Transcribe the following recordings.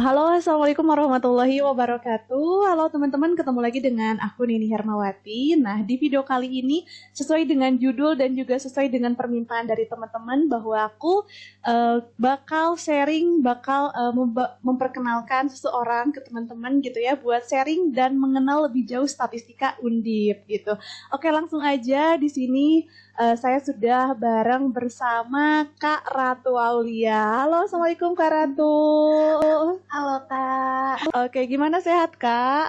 Halo, Assalamualaikum warahmatullahi wabarakatuh. Halo teman-teman, ketemu lagi dengan aku Nini Hermawati. Nah, di video kali ini sesuai dengan judul dan juga sesuai dengan permintaan dari teman-teman bahwa aku bakal sharing, memperkenalkan seseorang ke teman-teman gitu ya, buat sharing dan mengenal lebih jauh statistika Undip gitu. Oke, langsung aja di sini saya sudah bareng bersama Kak Ratu Aulia. Halo, Assalamualaikum Kak Ratu. Halo Kak, Oke, gimana sehat Kak?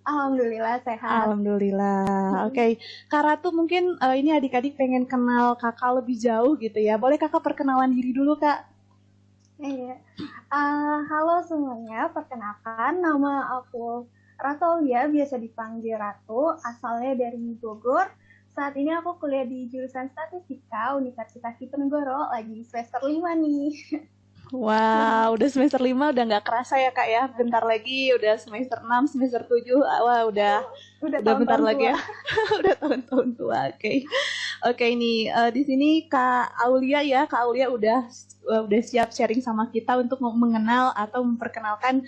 Alhamdulillah sehat. Alhamdulillah. Oke, Kak Ratu mungkin ini adik-adik pengen kenal Kakak lebih jauh gitu ya. Boleh Kakak perkenalan diri dulu Kak? Iya. Halo semuanya, perkenalkan nama aku Ratu Aulia, biasa dipanggil Ratu, asalnya dari Bogor. Saat ini aku kuliah di jurusan Statistika Universitas Diponegoro, lagi semester 5 nih. Wow, udah semester 5 udah nggak kerasa ya Kak ya. Bentar lagi udah semester 6, semester 7. Wah, udah bentar lagi ya. Udah tahun-tahun tua. Oke. Oke, ini di sini Kak Aulia ya. Kak Aulia udah siap sharing sama kita untuk mengenal atau memperkenalkan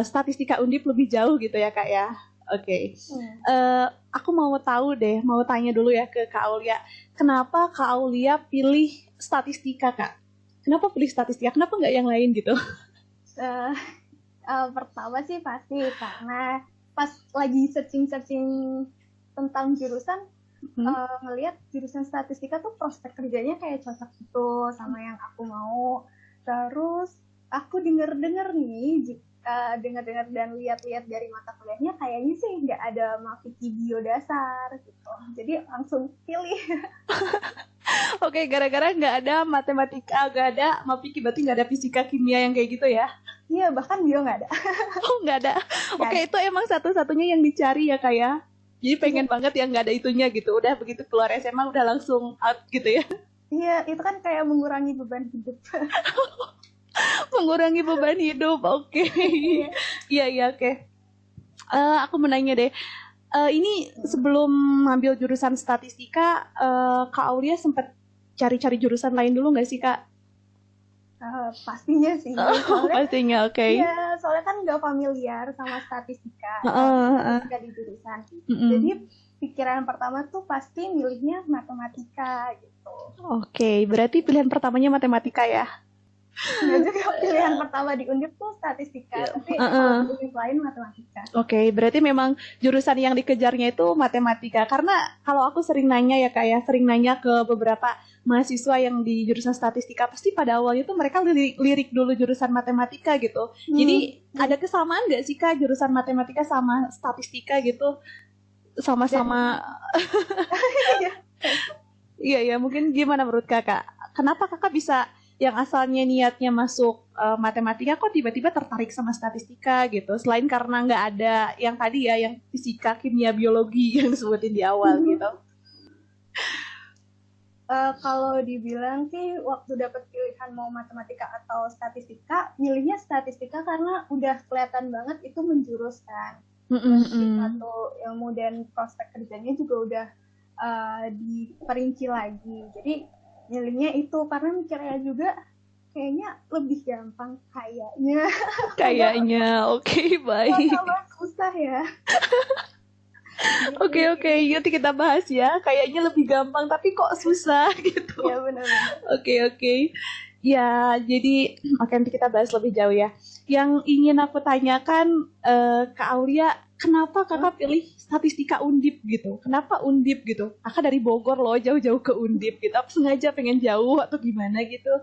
statistika Undip lebih jauh gitu ya Kak ya. Oke. Aku mau tanya dulu ya ke Kak Aulia. Kenapa Kak Aulia pilih statistika Kak? Kenapa pilih statistika? Kenapa nggak yang lain gitu? Pertama sih pasti karena pas lagi searching tentang jurusan, ngelihat jurusan statistika tuh prospek kerjanya kayak cocok gitu sama yang aku mau. Terus aku dengar-dengar dan lihat-lihat dari mata kuliahnya kayaknya sih nggak ada mafiki biodasar gitu. Jadi langsung pilih. Oke, gara-gara nggak ada matematika, nggak ada mafiki, berarti nggak ada fisika, kimia yang kayak gitu ya? Iya, bahkan bio nggak ada. Oh, nggak ada. Oke, itu emang satu-satunya yang dicari ya Kak ya? Jadi pengen banget yang nggak ada itunya gitu. Udah begitu keluar SMA udah langsung out gitu ya? Iya, itu kan kayak mengurangi beban hidup. Mengurangi beban hidup, oke. Iya, oke. Aku menanya deh, ini sebelum ngambil jurusan statistika, Kak Aulia sempat cari-cari jurusan lain dulu nggak sih Kak? Pastinya sih. Pastinya, oke. Iya, soalnya kan nggak familiar sama statistika di jurusan. Jadi pikiran pertama tuh pasti milihnya matematika gitu. Oke, berarti pilihan pertamanya matematika ya? Nggak juga pilihan pertama di Undip tuh statistika, tapi kalau Undip lain matematika. Oke, berarti memang jurusan yang dikejarnya itu matematika. Karena kalau aku sering nanya ya Kak ya, sering nanya ke beberapa mahasiswa yang di jurusan statistika, pasti pada awalnya tuh mereka lirik dulu jurusan matematika gitu. Jadi ada kesamaan nggak sih Kak jurusan matematika sama statistika gitu? Sama-sama. Iya, mungkin gimana menurut Kakak? Kenapa Kakak bisa yang asalnya niatnya masuk matematika kok tiba-tiba tertarik sama statistika gitu, selain karena nggak ada yang tadi ya, yang fisika, kimia, biologi yang disebutin di awal gitu. Kalau dibilang sih waktu dapat pilihan mau matematika atau statistika, milihnya statistika karena udah kelihatan banget itu menjuruskan satu ilmu dan prospek kerjanya juga udah diperinci lagi. Jadi milihnya itu karena mikirnya juga kayaknya lebih gampang kayaknya. Oke, baik. Sama susah ya. Oke, nanti kita bahas ya. Kayaknya lebih gampang tapi kok susah gitu. Ya benar. Oke. Ya, jadi nanti kita bahas lebih jauh ya. Yang ingin aku tanyakan Kak Aulia, kenapa Kakak pilih statistika Undip gitu? Kenapa Undip gitu? Kakak dari Bogor loh, jauh-jauh ke Undip gitu. Apa sengaja pengen jauh atau gimana gitu?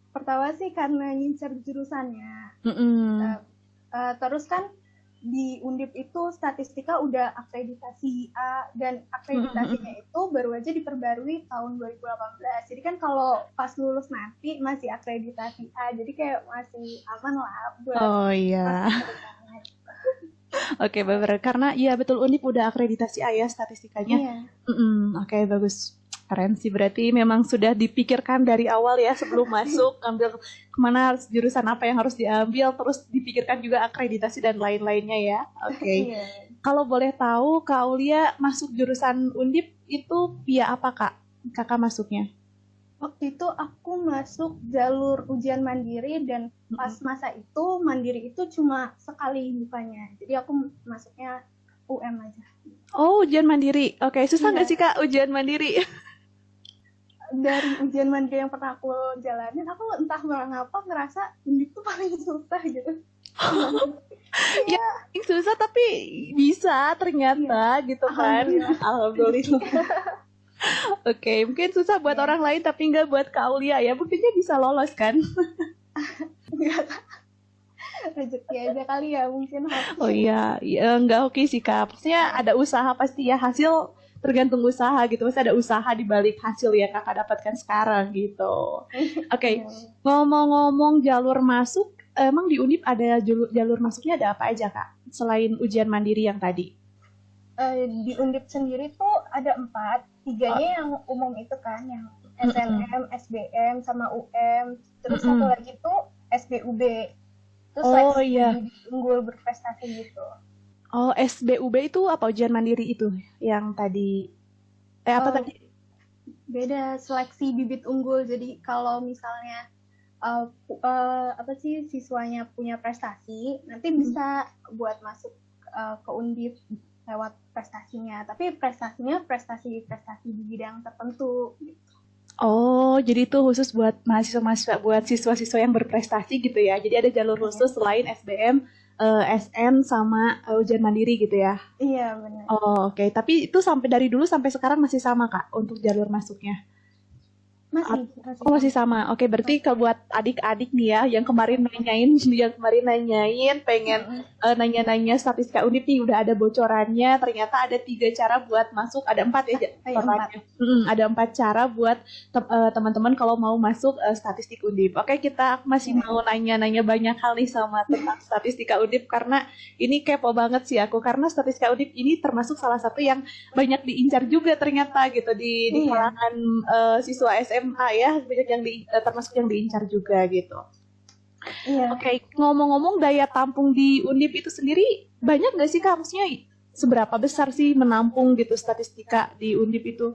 Pertama sih karena ngincer jurusannya. Terus kan di Undip itu statistika udah akreditasi A, dan akreditasinya itu baru aja diperbarui tahun 2018. Jadi kan kalau pas lulus nanti masih akreditasi A, jadi kayak masih aman lah buat. Oh iya. Oke, benar, karena iya betul Undip udah akreditasi A ya statistikanya. Iya. Oke, bagus. Keren sih, berarti memang sudah dipikirkan dari awal ya sebelum masuk, ambil kemana, jurusan apa yang harus diambil, terus dipikirkan juga akreditasi dan lain-lainnya ya. Oke. Kalau boleh tahu, Kak Aulia masuk jurusan Undip itu via apa Kak? Kakak masuknya? Waktu itu aku masuk jalur ujian mandiri dan pas masa itu mandiri itu cuma sekali bukanya. Jadi aku masuknya UM aja. Oh, ujian mandiri. Oke, susah nggak Iya, sih Kak ujian mandiri? dari ujian mandiri yang pernah aku jalanin, aku entah mengapa ngerasa ini tuh paling susah gitu. Ya, Iya, susah tapi bisa iya. ternyata gitu kan. Alhamdulillah. Alhamdulillah. Oke, mungkin susah buat Ya, orang lain tapi nggak buat Kak Aulia ya. Buktinya bisa lolos kan? nggak tahu, rezeki aja kali ya mungkin Oh hoki. iya, ya, nggak oke sih Kak. Maksudnya ada usaha pasti ya, hasil tergantung usaha gitu. Pasti ada usaha di balik hasil ya Kakak dapatkan sekarang gitu. Oke, Iya. ngomong-ngomong jalur masuk, emang di Undip ada jalur masuknya ada apa aja Kak? Selain ujian mandiri yang tadi. Di Undip sendiri tuh ada 4, Oh, tiganya yang umum itu kan, yang mm-mm, SNM, SBM, sama UM, terus satu mm-mm. lagi tuh SBUB, itu Oh seleksi iya. bibit unggul berprestasi gitu. Oh, SBUB itu apa ujian mandiri itu yang tadi apa Eh, tadi? Beda, seleksi bibit unggul, jadi kalau misalnya apa sih siswanya punya prestasi, nanti bisa buat masuk ke Undip lewat prestasinya, tapi prestasinya prestasi-prestasi di bidang tertentu. Oh, jadi itu khusus buat mahasiswa-mahasiswa, buat siswa-siswa yang berprestasi gitu ya. Jadi ada jalur Iya, khusus selain SBM, SN sama ujian mandiri gitu ya. iya benar. Oh, oke. Tapi itu sampai dari dulu sampai sekarang masih sama Kak untuk jalur masuknya. Masih Oh, masih sama. sama. Oke, berarti kalau buat adik-adik nih ya yang kemarin nanyain, yang kemarin nanyain pengen Mm-mm. nanya-nanya statistika Undip nih udah ada bocorannya. Ternyata ada 3 cara buat masuk. Ada 4 ya Iya, 4. totalnya. Ada 4 cara buat teman-teman kalau mau masuk statistik Undip. Oke, aku masih Iya. mau nanya-nanya banyak hal nih sama tentang statistika Undip karena ini kepo banget sih aku karena statistika Undip ini termasuk salah satu yang banyak diincar juga ternyata gitu di Iya, kalangan siswa SMA ya banyak yang termasuk yang diincar juga gitu. iya. Oke, ngomong-ngomong daya tampung di Undip itu sendiri banyak nggak sih Kak? Maksudnya seberapa besar sih menampung gitu statistika di Undip itu?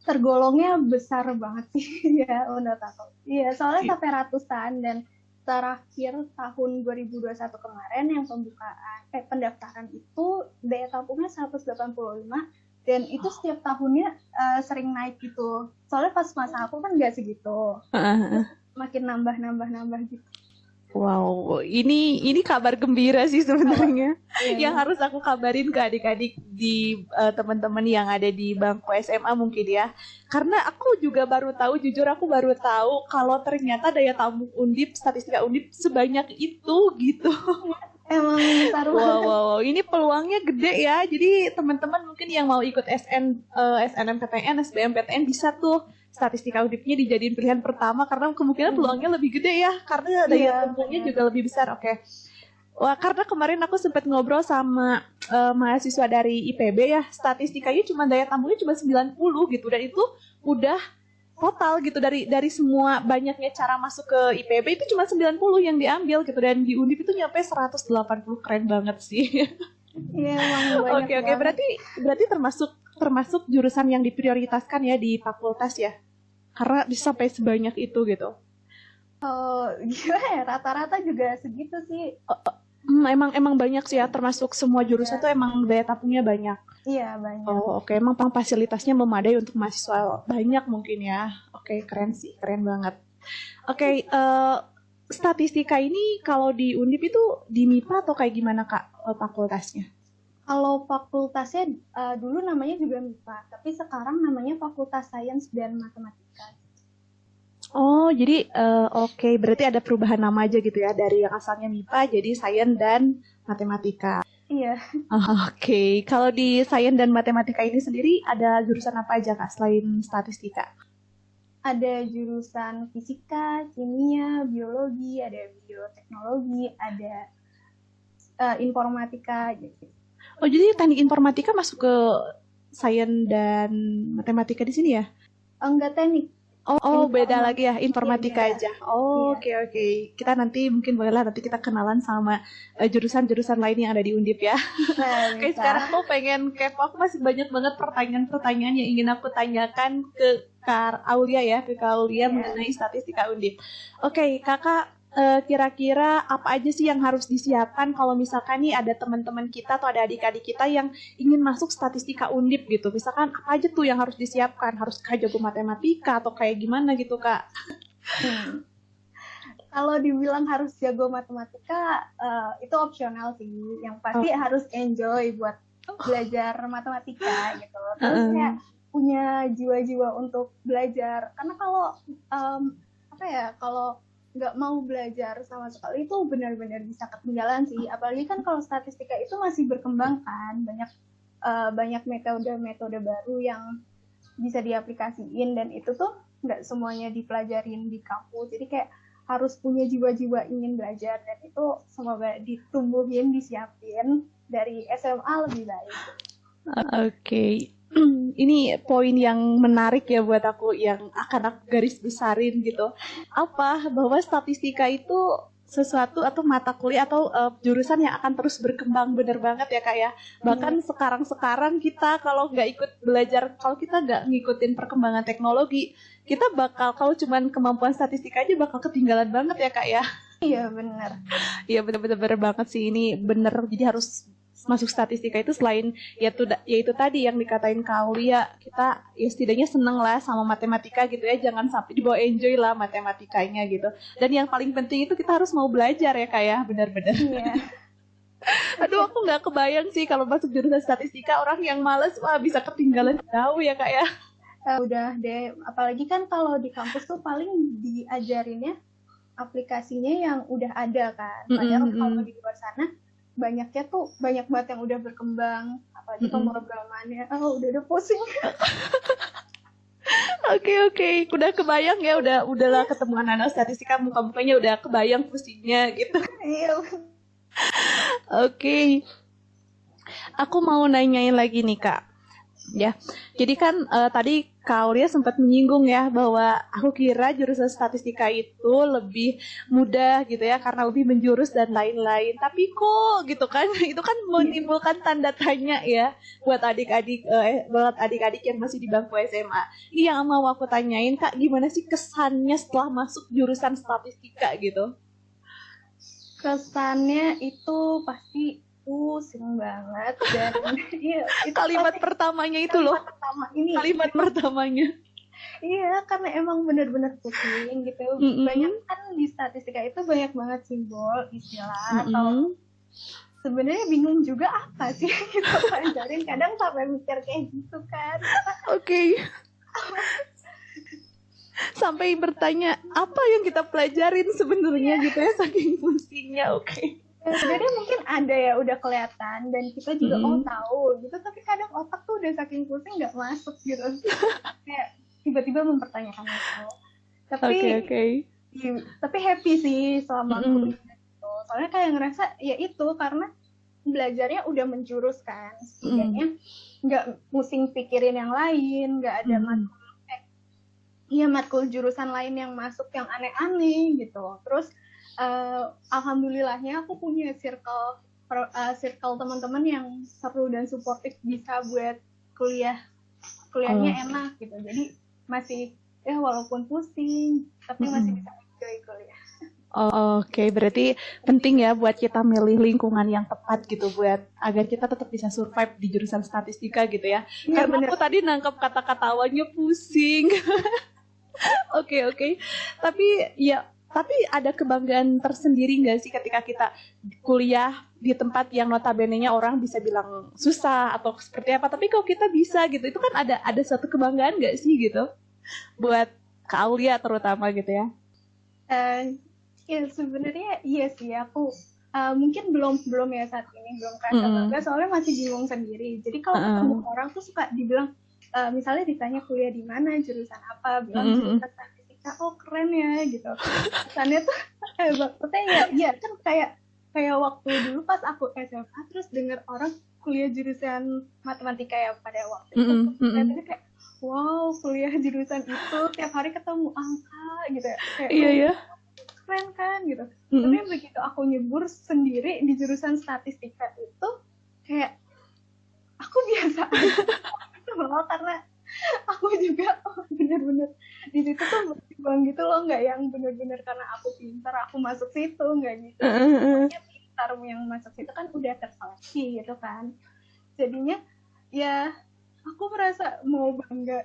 Tergolongnya besar banget sih ya menurut aku. Iya, soalnya I- sampai ratusan, dan terakhir tahun 2021 kemarin yang pendaftaran itu daya tampungnya 185, dan itu setiap tahunnya sering naik gitu. Soalnya pas masa aku kan nggak segitu. Terus makin nambah gitu. Wow, ini kabar gembira sih sebenarnya yang Iya. harus aku kabarin ke adik-adik di teman-teman yang ada di bangku SMA mungkin ya. Karena aku juga baru tahu, jujur aku baru tahu kalau ternyata daya tampung Undip, statistika Undip sebanyak itu gitu. Emang besar Wow, banget. wow, wow, ini peluangnya gede ya. Jadi teman-teman mungkin yang mau ikut SNMPTN, SBMPTN bisa tuh statistika Undipnya dijadiin pilihan pertama karena kemungkinan peluangnya lebih gede ya karena daya Iya, tampungnya benar. juga lebih besar. Oke. Wah, karena kemarin aku sempat ngobrol sama mahasiswa dari IPB ya, statistikanya cuma daya tampungnya cuma 90 gitu dan itu udah total gitu dari semua banyaknya cara masuk ke IPB itu cuma 90 yang diambil gitu dan di Undip itu nyampe 180 keren banget sih. Iya, emang banyak Oke, oke, banget. berarti berarti termasuk termasuk jurusan yang diprioritaskan ya di fakultas ya. Karena bisa sampai sebanyak itu gitu. Oh, gila ya, rata-rata juga segitu sih. Emang emang banyak sih ya termasuk semua jurusan tuh Iya, emang daya tampungnya banyak. iya banyak. Oh, oke. Emang fasilitasnya memadai untuk mahasiswa banyak mungkin ya. Oke, keren sih, keren banget. Oke, statistika ini kalau di Undip itu di MIPA atau kayak gimana Kak fakultasnya? Kalau fakultasnya dulu namanya juga MIPA, tapi sekarang namanya Fakultas Sains dan Matematika. Oh, jadi oke, berarti ada perubahan nama aja gitu ya dari yang asalnya MIPA jadi Sains dan Matematika. Iya, Oh, oke, kalau di Sains dan Matematika ini sendiri ada jurusan apa aja Kak selain statistika? ada jurusan fisika, kimia, biologi, ada bioteknologi, ada informatika gitu. Oh, jadi teknik informatika masuk ke Sains dan Matematika di sini ya? Enggak teknik, Oh, beda lagi ya, informatika Iya, aja. Oh, iya. oke. Kita nanti mungkin bolehlah nanti kita kenalan sama jurusan-jurusan lain yang ada di Undip ya. Nah, Oke, bisa. sekarang aku pengen kepo, aku masih banyak banget pertanyaan-pertanyaan yang ingin aku tanyakan ke Kak Aulia ya, ke Kak Aulia mengenai statistika Undip. Oke, Kakak kira-kira apa aja sih yang harus disiapkan kalau misalkan nih ada teman-teman kita atau ada adik-adik kita yang ingin masuk statistika Undip gitu. Misalkan apa aja tuh yang harus disiapkan? Harus kayak jago matematika atau kayak gimana gitu, Kak? Kalau dibilang harus jago matematika, itu opsional sih. Yang pasti harus enjoy buat belajar matematika gitu. Terus kayak punya jiwa-jiwa untuk belajar. Karena kalau kalau nggak mau belajar sama sekali itu benar-benar bisa ketinggalan sih. Apalagi kan kalau statistika itu masih berkembang kan, banyak metode-metode baru yang bisa diaplikasiin, dan itu tuh nggak semuanya dipelajarin di kampus. Jadi kayak harus punya jiwa-jiwa ingin belajar, dan itu semoga ditumbuhin, disiapin dari SMA lebih baik. Oke. Ini poin yang menarik ya buat aku yang akan aku garis besarin gitu. Apa bahwa statistika itu sesuatu atau mata kuliah atau jurusan yang akan terus berkembang, bener banget ya Kak ya. Bahkan sekarang kita kalau nggak ikut belajar, kalau kita nggak ngikutin perkembangan teknologi, kita bakal, kalau cuman kemampuan statistika aja bakal ketinggalan banget ya Kak ya. Iya benar. Iya bener-bener banget sih, ini bener. Jadi harus masuk statistika itu selain ya itu tadi yang dikatain Kak Aulia, kita ya setidaknya seneng lah sama matematika gitu ya, jangan sampai dibawa enjoy lah matematikanya gitu. Dan yang paling penting itu kita harus mau belajar ya Kak ya, benar-benar. Iya. Aduh, aku nggak kebayang sih kalau masuk jurusan statistika orang yang males, wah bisa ketinggalan jauh ya Kak ya. Udah deh, apalagi kan kalau di kampus tuh paling diajarinnya aplikasinya yang udah ada kan. Padahal kalau di luar sana banyak banget yang udah berkembang, apalagi pemrogramannya. Udah pusing. Oke, udah kebayang ya, udahlah ketemu anak statistika, muka-mukanya udah kebayang pusingnya gitu. Iya. Oke. Aku mau nanyain lagi nih Kak. Ya, jadi kan tadi Kak Aulia sempat menyinggung ya bahwa aku kira jurusan statistika itu lebih mudah gitu ya karena lebih menjurus dan lain-lain. Tapi kok gitu kan, itu kan menimbulkan tanda tanya ya buat adik-adik yang masih di bangku SMA. Ini yang mau aku tanyain Kak, gimana sih kesannya setelah masuk jurusan statistika gitu? Kesannya itu pasti pusing banget, dan iya, itu kalimat pertamanya itu loh. Kalimat pertamanya. Iya, karena emang benar-benar pusing gitu. Banyak kan di statistika itu banyak banget simbol, istilah, atau sebenarnya bingung juga apa sih kita pelajarin. Kadang sampai mikir kayak gitu kan. Oke. Sampai bertanya apa yang kita pelajarin sebenarnya gitu ya, saking pusingnya. Oke. Sebenarnya mungkin ada ya udah kelihatan dan kita juga tahu gitu, tapi kadang otak tuh udah saking pusing nggak masuk gitu, kayak tiba-tiba mempertanyakan itu. Tapi happy sih selama kuliah gitu, soalnya kayak ngerasa ya itu karena belajarnya udah menjurus kan, setidaknya nggak pusing pikirin yang lain, nggak ada matkul jurusan lain yang masuk yang aneh-aneh gitu. Terus alhamdulillahnya aku punya circle teman-teman yang seru dan suportif, bisa buat kuliahnya enak gitu. Jadi masih walaupun pusing tapi masih bisa enjoy kuliah. Oke, berarti penting ya buat kita milih lingkungan yang tepat gitu buat agar kita tetap bisa survive di jurusan statistika gitu ya. Karena aku tadi nangkep kata-kata awalnya pusing. Oke. Tapi ada kebanggaan tersendiri nggak sih ketika kita kuliah di tempat yang notabene-nya orang bisa bilang susah atau seperti apa, tapi kok kita bisa gitu, itu kan ada suatu kebanggaan nggak sih gitu buat Kak Aulia terutama gitu ya? Ya sebenarnya iya sih, aku mungkin belum ya saat ini belum kerasa bangga, soalnya masih bingung sendiri. Jadi kalau ketemu orang tuh suka dibilang, misalnya ditanya kuliah di mana, jurusan apa, bilang jurusan statistika, oh keren ya gitu. Kesannya tuh maksudnya ya kan kayak waktu dulu pas aku SMA terus dengar orang kuliah jurusan matematika ya pada waktu itu, kayak wow, kuliah jurusan itu tiap hari ketemu angka gitu ya. Kayak, Iya. keren kan gitu. Tapi begitu aku nyebur sendiri di jurusan statistika itu kayak aku biasa aja loh, karena aku juga bener-bener di situ tuh berjuang gitu loh, nggak yang bener-bener karena aku pintar aku masuk situ, nggak gitu. Pokoknya pintar yang masuk situ kan udah terseleksi gitu kan, jadinya ya aku merasa mau bangga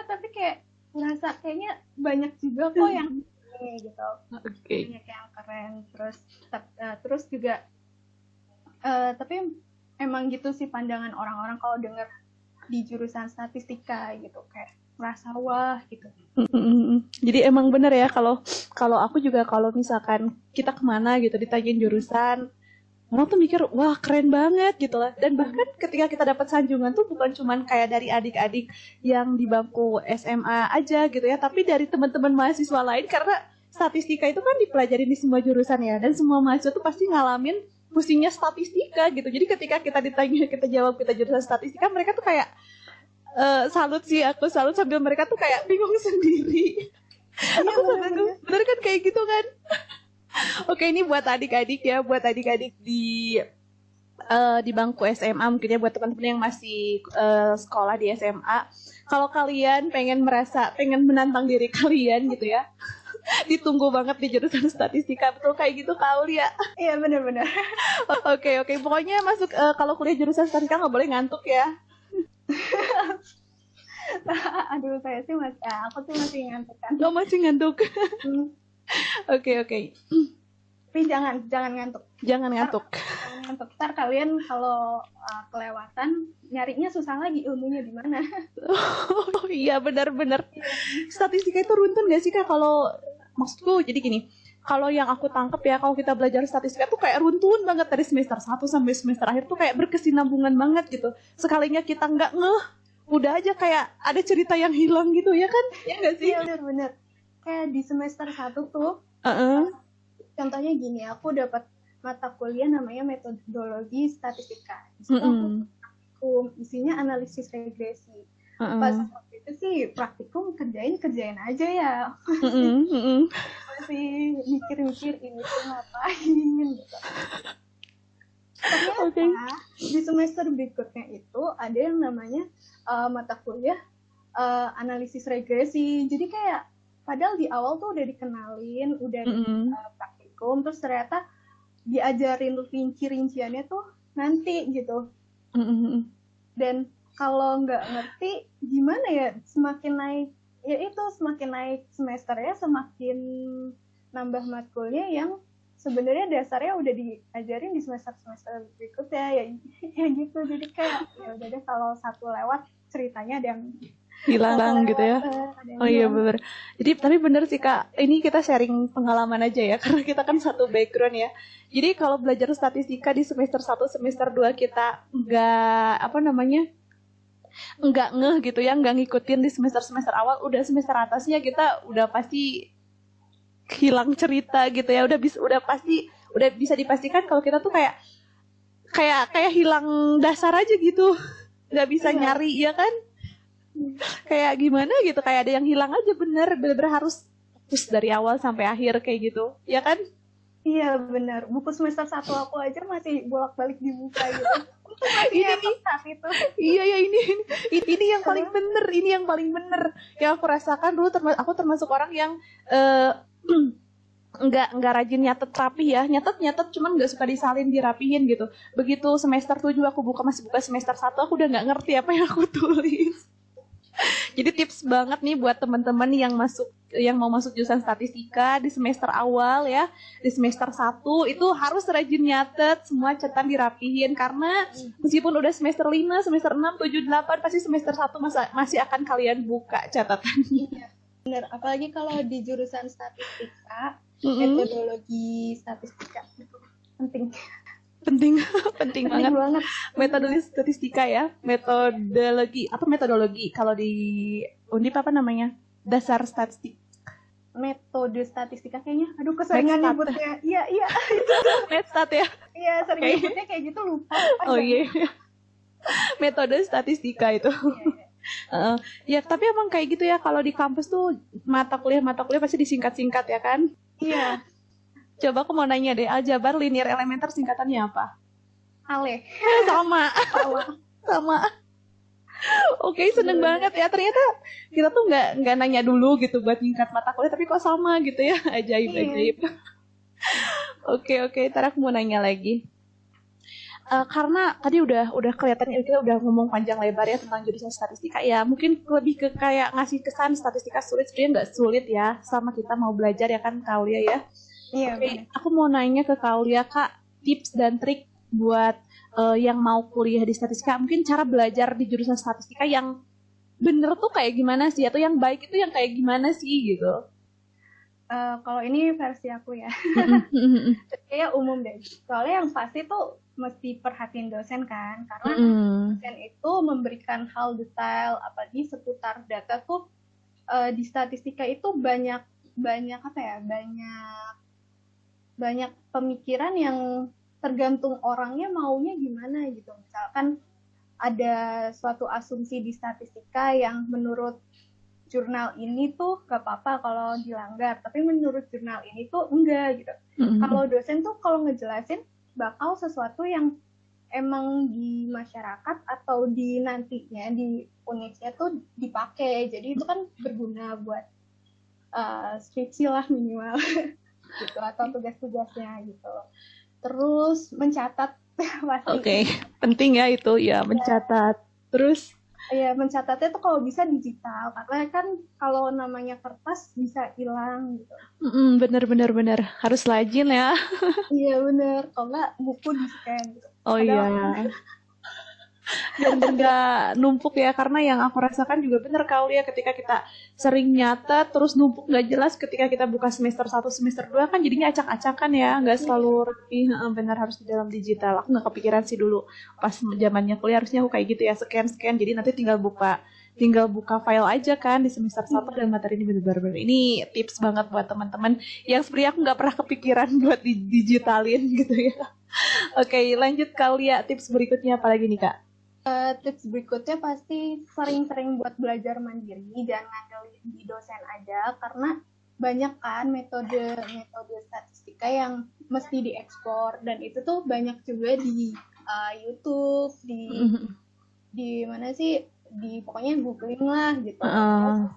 tapi kayak merasa kayaknya banyak juga kok yang ini gitu, banyak yang keren. Terus juga tapi emang gitu sih pandangan orang-orang kalau dengar di jurusan statistika gitu, kayak merasa wah gitu. Jadi emang bener ya, kalau aku juga kalau misalkan kita kemana gitu ditanyain jurusan, orang tuh mikir wah keren banget gitu lah. Dan bahkan ketika kita dapat sanjungan tuh bukan cuman kayak dari adik-adik yang di bangku SMA aja gitu ya, tapi dari teman-teman mahasiswa lain, karena statistika itu kan dipelajari di semua jurusan ya, dan semua mahasiswa tuh pasti ngalamin pusingnya statistika gitu. Jadi ketika kita ditanya, kita jawab kita jurusan statistika, mereka tuh kayak salut sih, aku salut, sambil mereka tuh kayak bingung sendiri. Aku bener kan kayak gitu kan. Oke, ini buat adik-adik ya, buat adik-adik di bangku SMA, mungkin ya buat teman-teman yang masih sekolah di SMA. Kalau kalian pengen menantang diri kalian gitu ya, ditunggu banget di jurusan statistika. Betul kayak gitu Kak Aulia? Iya benar-benar. Oke. Pokoknya masuk kalau kuliah jurusan statistika nggak boleh ngantuk ya. Aduh, aku sih masih ngantuk kan. Oh, masih ngantuk. Oke. Tapi jangan ngantuk. Jangan ngantuk. Ntar kalian kalau kelewatan nyarinya susah lagi ilmunya di mana. Oh iya, benar. Statistika itu runtun gak sih Kak? Kalau maksudku jadi gini, kalau yang aku tangkep ya, kalau kita belajar statistika tuh kayak runtun banget dari semester 1 sampai semester akhir tuh kayak berkesinambungan banget gitu. Sekalinya kita nggak ngeh, udah aja kayak ada cerita yang hilang gitu ya kan? Ya nggak sih? Iya benar. Kayak di semester 1 tuh, contohnya gini, aku dapat mata kuliah namanya metodologi statistika. Isinya analisis regresi. Pas waktu itu sih praktikum kerjain aja ya. Masih mikir-mikir ini tuh ngapain gitu. Ternyata di semester berikutnya itu ada yang namanya mata kuliah analisis regresi. Jadi kayak padahal di awal tuh udah dikenalin, udah praktikum, terus ternyata diajarin rinci-rinciannya tuh nanti gitu. Dan kalau nggak ngerti gimana ya, semakin naik semesternya semakin nambah matkulnya yang sebenarnya dasarnya udah diajarin di semester berikutnya ya gitu. Jadi kayak ya udah deh, kalau satu lewat ceritanya ada yang hilang gitu ya. Oh iya bener. Jadi tapi bener sih Kak, ini kita sharing pengalaman aja ya, karena kita kan satu background ya. Jadi kalau belajar statistika di semester 1, semester 2 kita nggak ngeh gitu ya, nggak ngikutin di semester awal, udah semester atasnya kita udah pasti hilang cerita gitu ya. Udah bisa dipastikan kalau kita tuh kayak hilang dasar aja gitu, nggak bisa nyari ya kan, kayak gimana gitu, kayak ada yang hilang aja. Bener harus fokus dari awal sampai akhir kayak gitu ya kan. Iya benar, buku semester 1 aku aja masih bolak-balik dibuka gitu. Ini yang paling bener, yang aku rasakan dulu. Aku termasuk orang yang nggak rajin nyatet rapi ya, nyatet cuman nggak suka disalin dirapihin gitu. Begitu semester 7 aku masih buka semester 1, aku udah nggak ngerti apa yang aku tulis. Jadi tips banget nih buat teman-teman yang mau masuk jurusan statistika di semester awal ya, di semester 1 itu harus rajin nyatet, semua catatan dirapihin, karena meskipun udah semester 5, semester 6, 7, 8 pasti semester 1 masih akan kalian buka catatannya. Bener, apalagi kalau di jurusan statistika, metodologi statistika itu penting banget. Metodologi statistika ya, metodologi kalau di Undip apa namanya, dasar statistik, metode statistika kayaknya. Aduh, keseringan nyebutnya. Iya Metstat ya. Iya, sering nyebutnya kayak gitu, lupa. Oh iya. Metode statistika itu. Ya tapi emang kayak gitu ya, kalau di kampus tuh mata kuliah pasti disingkat-singkat ya kan. Iya. Coba aku mau nanya deh, aljabar linear elementer singkatannya apa? Ale. Sama. Sama. Oke, seneng banget ya, ternyata kita tuh nggak nanya dulu gitu buat singkat mata kuliah, tapi kok sama gitu ya. Ajaib. Oke, ntar aku mau nanya lagi. Karena tadi udah kelihatan ya, kita udah ngomong panjang lebar ya tentang jurusan statistika ya, mungkin lebih ke kayak ngasih kesan statistika sulit, sebenarnya nggak sulit ya, sama kita mau belajar ya kan Kaulia ya. Iya. Oke, aku mau nanya ke Kaulia Kak, tips dan trik buat yang mau kuliah di statistika, mungkin cara belajar di jurusan statistika yang bener tuh kayak gimana sih, atau yang baik itu yang kayak gimana sih gitu. Kalau ini versi aku ya, kayak umum deh. Soalnya yang pasti tuh mesti perhatiin dosen kan, karena dosen itu memberikan hal detail, apalagi seputar data tuh di statistika itu banyak apa ya, banyak pemikiran yang tergantung orangnya maunya gimana gitu. Misalkan ada suatu asumsi di statistika yang menurut jurnal ini tuh gak apa-apa kalau dilanggar, tapi menurut jurnal ini tuh enggak gitu. Kalau dosen tuh kalau ngejelasin bakal sesuatu yang emang di masyarakat atau di nantinya di unitnya tuh dipakai, jadi itu kan berguna buat skripsi lah minimal gitu, atau tugas-tugasnya gitu. Terus mencatat pasti. Oke, penting ya itu ya, mencatat. Terus ya mencatatnya tuh kalau bisa digital, karena kan kalau namanya kertas bisa hilang gitu. Bener harus rajin ya. Iya bener, kalau nggak buku di scan gitu. Oh iya. Dan nggak numpuk ya, karena yang aku rasakan juga bener Kaulia, ketika kita sering nyata terus numpuk nggak jelas ketika kita buka semester 1 semester 2 kan jadinya acak-acakan ya, nggak selalu rapi. Benar, harus di dalam digital. Aku nggak kepikiran sih dulu pas zamannya kuliah, harusnya aku kayak gitu ya, scan jadi nanti tinggal buka file aja kan di semester 1, dan materi ini bener-bener ini tips banget buat teman-teman yang sebenarnya aku nggak pernah kepikiran buat digitalin gitu ya. Oke, lanjut Kaulia, tips berikutnya apa lagi nih Kak? Tips berikutnya pasti sering-sering buat belajar mandiri, jangan ngandelin di dosen aja, karena banyak kan metode statistika yang mesti diekspor, dan itu tuh banyak juga di YouTube, di mana sih, di pokoknya googling lah gitu,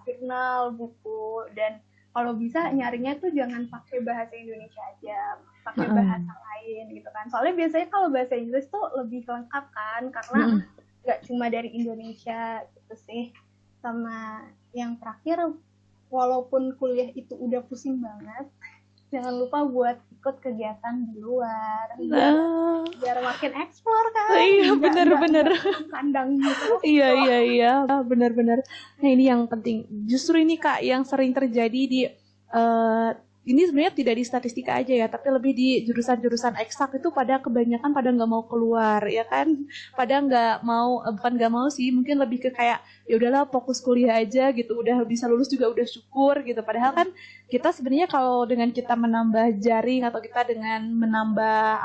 jurnal, buku, dan kalau bisa nyarinya tuh jangan pakai bahasa Indonesia aja, pakai bahasa lain gitu kan, soalnya biasanya kalau bahasa Inggris tuh lebih lengkap kan, karena nggak cuma dari Indonesia gitu sih. Sama yang terakhir, walaupun kuliah itu udah pusing banget, jangan lupa buat ikut kegiatan di luar, biar makin eksplor kan. Iya, benar. Pandang gitu. Iya, benar. Nah, ini yang penting. Justru ini Kak yang sering terjadi di ini sebenarnya tidak di statistika aja ya, tapi lebih di jurusan-jurusan eksak itu kebanyakan pada nggak mau keluar ya kan, pada nggak mau, bukan nggak mau sih, mungkin lebih ke kayak ya udahlah fokus kuliah aja gitu, udah bisa lulus juga udah syukur gitu. Padahal kan kita sebenarnya kalau dengan kita menambah jaring atau kita dengan menambah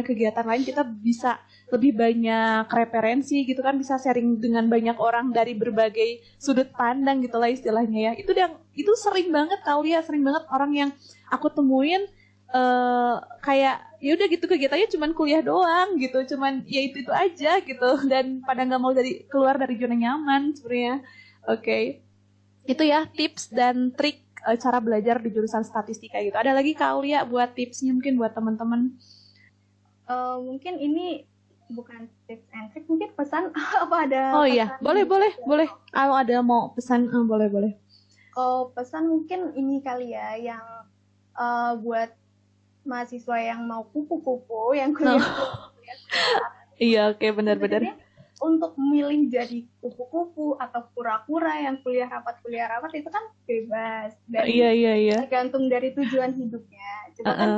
kegiatan lain, kita bisa lebih banyak referensi gitu kan, bisa sharing dengan banyak orang dari berbagai sudut pandang gitu lah istilahnya ya. Itu sering banget sering banget orang yang aku temuin kayak ya udah gitu kegiatannya cuman kuliah doang gitu, cuman ya itu aja gitu, dan pada nggak mau keluar dari zona nyaman sebenarnya. Oke. Itu ya tips dan trik cara belajar di jurusan statistika gitu. Ada lagi Kaulia buat tipsnya mungkin buat teman-teman? Mungkin ini bukan tips and trick, mungkin pesan apa ada? Oh iya, boleh. Kalau ada mau pesan, boleh. Oh, pesan mungkin ini kali ya, yang buat mahasiswa yang mau kupu-kupu, yang kuliah. Iya, oke, benar. Untuk memilih jadi kupu-kupu atau kura-kura yang kuliah rapat itu kan bebas. Dan iya. tergantung dari tujuan hidupnya. Cuma kan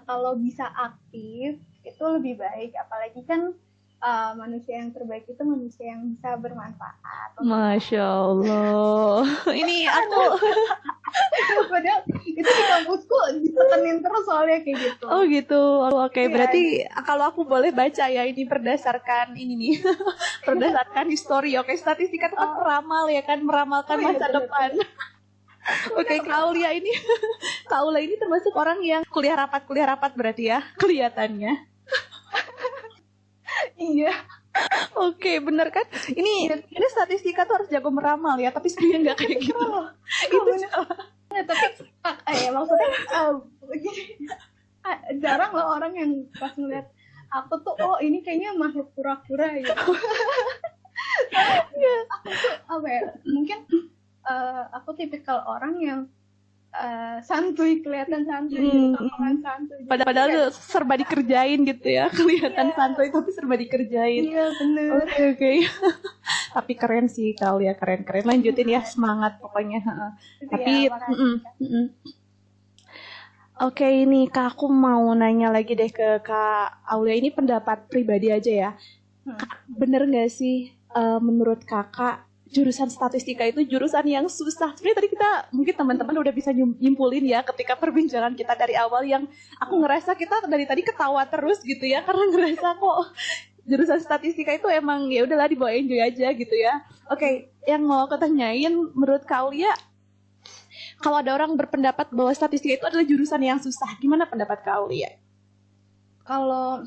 kalau bisa aktif itu lebih baik, apalagi kan manusia yang terbaik itu manusia yang bisa bermanfaat. Masya Allah. Ini aku. Padahal itu di kampusku ditekenin terus soalnya kayak gitu. Oh gitu. Oke, Iya. berarti kalau aku boleh baca ya ini berdasarkan ini nih. Berdasarkan histori. Oke, statistika itu kan meramal ya kan, meramalkan iya, masa bener. depan. Oke, Kak Aulia ini termasuk orang yang kuliah rapat berarti ya kelihatannya. Iya. Oke, bener kan? Ini statistika tuh harus jago meramal ya, tapi sebenarnya nggak kayak gitu. Itu Ya, tapi maksudnya jarang loh orang yang pas ngeliat aku tuh ini kayaknya makhluk kura-kura gitu. Aku tuh mungkin aku tipikal orang yang santuy, kelihatan santuy, omongan santuy. Padahal tuh serba dikerjain gitu ya, kelihatan santuy tapi serba dikerjain. Iya bener. Oke. Tapi keren sih Aulia, keren. Lanjutin ya, semangat pokoknya. Tapi Oke, ini Kak, aku mau nanya lagi deh ke Kak Aulia, ini pendapat pribadi aja ya. Kak, bener nggak sih menurut Kakak jurusan statistika itu jurusan yang susah? Sebenarnya tadi kita mungkin teman-teman udah bisa nyimpulin ya ketika perbincangan kita dari awal, yang aku ngerasa kita dari tadi ketawa terus gitu ya, karena ngerasa kok jurusan statistika itu emang ya udahlah dibawa enjoy aja gitu ya. Oke, yang mau aku tanyain, menurut Kak Aulia, kalau ada orang berpendapat bahwa statistika itu adalah jurusan yang susah, gimana pendapat Kak Aulia? Kalau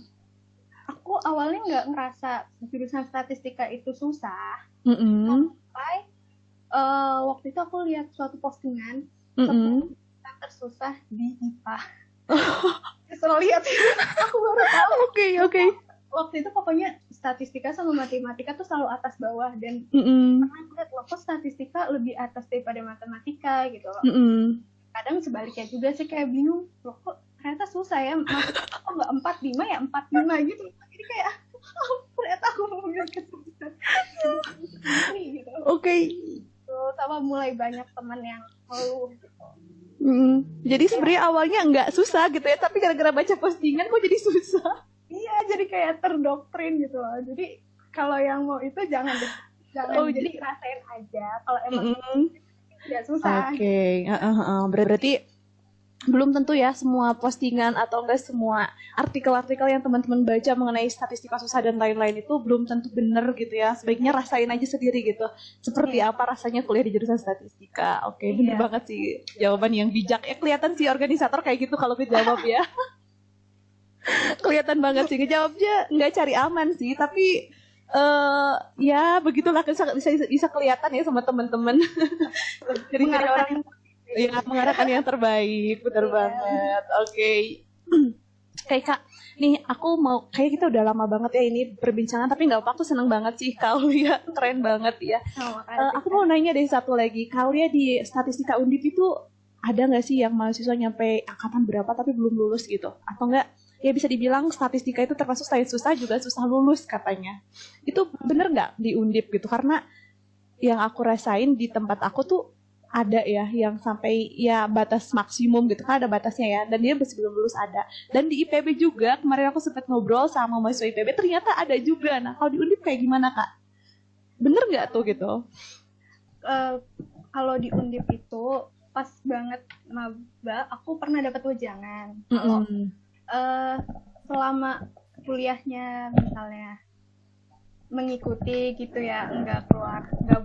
aku awalnya nggak ngerasa jurusan statistika itu susah. Sampai waktu itu aku lihat suatu postingan 10 tersusah di IPA. Setelah lihat aku baru tahu. Oke. Waktu itu pokoknya statistika sama matematika tuh selalu atas bawah, dan karena aku lihat loh kok statistika lebih atas daripada matematika gitu loh. Kadang sebaliknya juga sih, kayak bingung loh kok ternyata susah ya, maksudnya kok nggak 45 ya 45 gitu. Jadi kayak ternyata aku memilih kesulitan gitu. Oke. Sama mulai banyak teman yang ngeluh gitu. Jadi sebenarnya awalnya nggak susah gitu ya, tapi gara-gara baca postingan kok jadi susah. Iya, jadi kayak terdoktrin gitu loh. Jadi kalau yang mau itu jangan jadi rasain aja. Kalau emang tidak susah. Oke. Berarti belum tentu ya semua postingan atau enggak semua artikel-artikel yang teman-teman baca mengenai statistika susah dan lain-lain itu belum tentu benar gitu ya. Sebaiknya rasain aja sendiri gitu. Seperti apa rasanya kuliah di jurusan statistika. Oke, bener banget sih jawaban yang bijak. Ya kelihatan sih organisator kayak gitu kalau ngejawab ya. Kelihatan banget sih ngejawabnya, nggak cari aman sih, tapi ya begitulah, bisa kelihatan ya sama teman-teman. Jadi orang ya mengarahkan yang terbaik, benar banget. Oke. Kayak Kak, nih aku mau, kayak kita udah lama banget ya ini perbincangan, tapi nggak apa, aku seneng banget sih kau ya, keren banget ya. Aku mau nanya deh satu lagi, kau ya di statistika Undip itu ada nggak sih yang mahasiswa nyampe angkatan berapa tapi belum lulus gitu, atau enggak? Ya bisa dibilang statistika itu termasuk selain susah juga susah lulus katanya. Itu bener nggak di Undip gitu? Karena yang aku rasain di tempat aku tuh ada ya yang sampai ya batas maksimum gitu kan, ada batasnya ya, dan dia masih belum lulus ada. Dan di IPB juga kemarin aku sempat ngobrol sama mahasiswa IPB, ternyata ada juga. Nah kalau di Undip kayak gimana Kak? Bener nggak tuh gitu? Kalau di Undip itu pas banget maba, aku pernah dapat wejangan. Kalau selama kuliahnya misalnya mengikuti gitu ya, nggak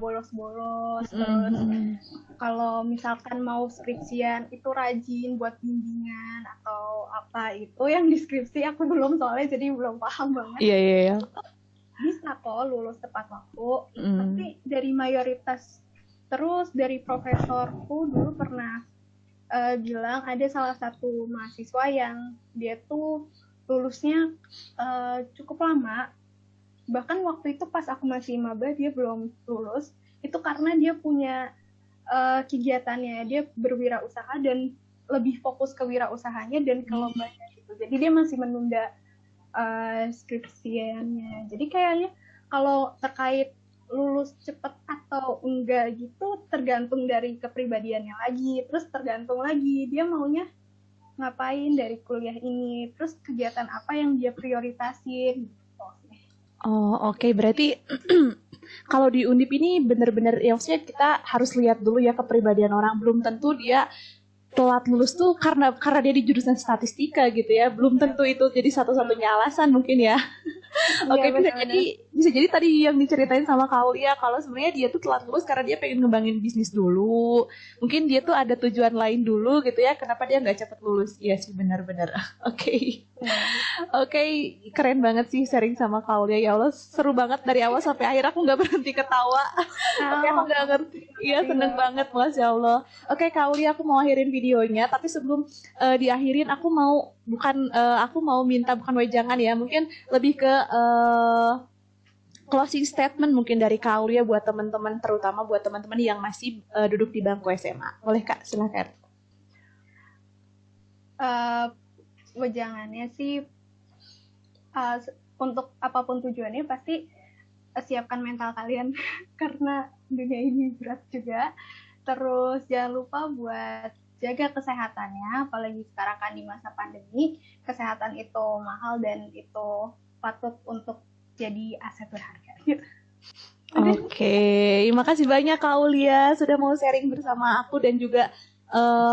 bolos-bolos. Terus kalau misalkan mau skripsian itu rajin buat bimbingan atau apa, itu yang di skripsi aku belum, soalnya jadi belum paham banget. Iya. Bisa kok lulus tepat waktu, tapi dari mayoritas, terus dari profesorku dulu pernah bilang ada salah satu mahasiswa yang dia tuh lulusnya cukup lama, bahkan waktu itu pas aku masih maba dia belum lulus, itu karena dia punya kegiatannya, dia berwirausaha dan lebih fokus ke wirausahanya dan ke lombanya gitu, jadi dia masih menunda skripsiannya. Jadi kayaknya kalau terkait lulus cepet atau enggak gitu tergantung dari kepribadiannya lagi, terus tergantung lagi dia maunya ngapain dari kuliah ini, terus kegiatan apa yang dia prioritasin gitu. Oh, oke. Berarti kalau di Undip ini bener-bener ya maksudnya kita harus lihat dulu ya kepribadian orang. Belum tentu dia telat lulus tuh karena dia di jurusan statistika gitu ya. Belum tentu itu jadi satu-satunya alasan mungkin ya. Oke, Iya, bisa jadi tadi yang diceritain sama Kaulia kalau sebenarnya dia tuh telat lulus karena dia pengen ngembangin bisnis dulu. Mungkin dia tuh ada tujuan lain dulu gitu ya. Kenapa dia nggak cepet lulus? Iya sih benar-benar. Oke. Oke, keren banget sih sharing sama Kaulia. Ya Allah, seru banget dari awal sampai akhir aku nggak berhenti ketawa. Tapi aku nggak ngerti. Iya, seneng banget, Masya Allah. Oke, Kaulia, aku mau akhirin videonya. Tapi sebelum diakhirin, aku mau minta bukan wejangan ya. Mungkin lebih ke closing statement mungkin dari Kaulia buat teman-teman, terutama buat teman-teman yang masih duduk di bangku SMA. Boleh Kak, silakan. Wejangannya sih untuk apapun tujuannya pasti siapkan mental kalian karena dunia ini berat juga. Terus jangan lupa buat jaga kesehatannya, apalagi sekarang kan di masa pandemi, kesehatan itu mahal dan itu patut untuk jadi aset berharga. Oke, makasih banyak Kak Aulia sudah mau sharing bersama aku dan juga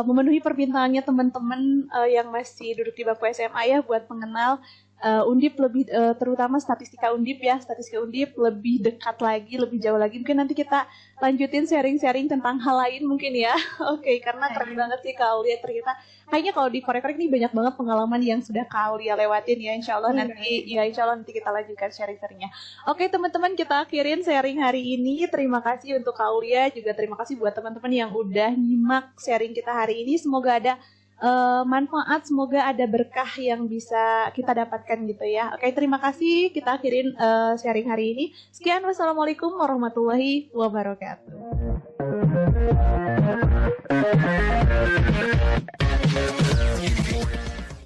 memenuhi permintaannya teman-teman yang masih duduk di bangku SMA ya buat mengenal Undip lebih terutama statistika Undip lebih dekat lagi, lebih jauh lagi. Mungkin nanti kita lanjutin sharing-sharing tentang hal lain mungkin ya. Oke, karena keren banget sih Kak Aulia ternyata. Kayaknya kalau di korek-korek ini banyak banget pengalaman yang sudah Kak Aulia lewatin ya. Insya Allah nanti kita lanjutkan sharing-sharingnya. Oke teman-teman, kita akhirin sharing hari ini. Terima kasih untuk Kak Aulia, juga terima kasih buat teman-teman yang udah nyimak sharing kita hari ini. Semoga ada manfaat, semoga ada berkah yang bisa kita dapatkan gitu ya. Oke, terima kasih. Kita akhirin sharing hari ini. Sekian, wassalamualaikum warahmatullahi wabarakatuh.